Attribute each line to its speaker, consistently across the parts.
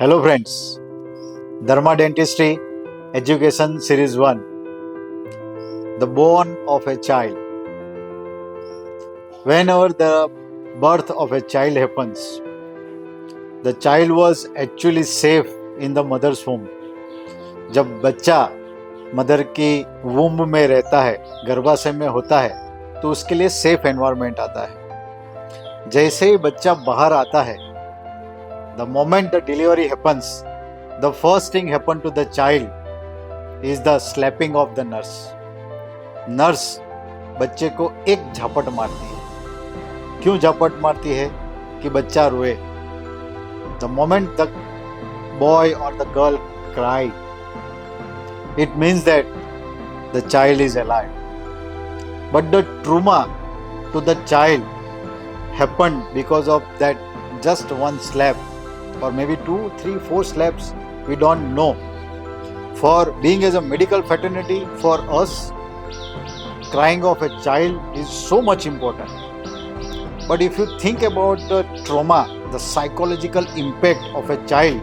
Speaker 1: Hello friends, Dharma Dentistry Education Series 1. The Born of a Child. Whenever the birth of a child happens, the child was actually safe in the mother's womb. जब बच्चा mother की womb में रहता है, गर्भाशय में होता है, तो उसके लिए सेफ एनवायरनमेंट आता है. जैसे ही बच्चा बाहर आता है, the moment the delivery happens, the first thing happen to the child is the slapping of the nurse. Nurse बच्चे को एक झपट मारती है. क्यों झपट मारती है? कि बच्चा रोए. The moment the boy or the girl cry, it means that the child is alive. But the trauma to the child happened because of that just one slap, or maybe 2, 3, 4 slaps, we don't know. For being as a medical fraternity, for us, crying of a child is so much important. But if you think about the trauma, the psychological impact of a child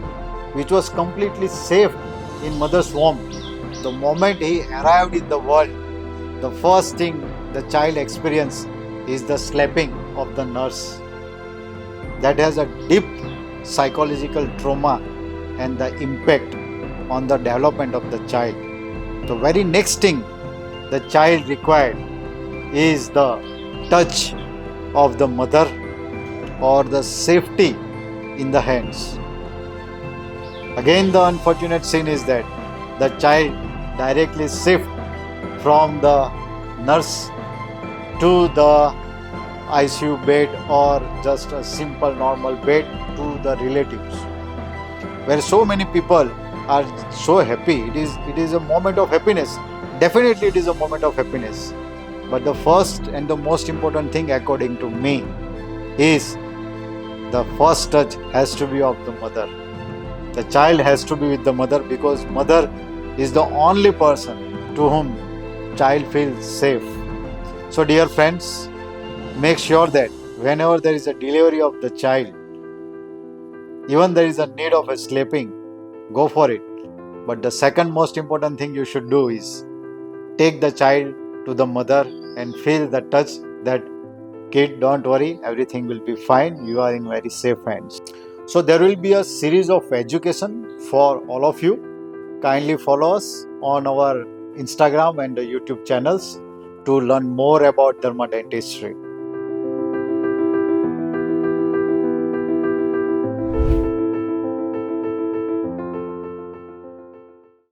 Speaker 1: which was completely safe in mother's womb, the moment he arrived in the world, the first thing the child experienced is the slapping of the nurse. That has a deep psychological trauma and the impact on the development of the child. The very next thing the child required is the touch of the mother or the safety in the hands. Again, the unfortunate scene is that the child directly shift from the nurse to the ICU bed or just a simple normal bed to the relatives, where so many people are so happy. It is a moment of happiness. Definitely it is a moment of happiness. But the first and the most important thing according to me is the first touch has to be of the mother. The child has to be with the mother because mother is the only person to whom child feels safe. So dear friends, make sure that whenever there is a delivery of the child, even there is a need of a slapping, go for it. But the second most important thing you should do is take the child to the mother and feel the touch that kid, don't worry, everything will be fine, you are in very safe hands. So there will be a series of education for all of you. Kindly follow us on our Instagram and the YouTube channels to learn more about Dharma Dentistry.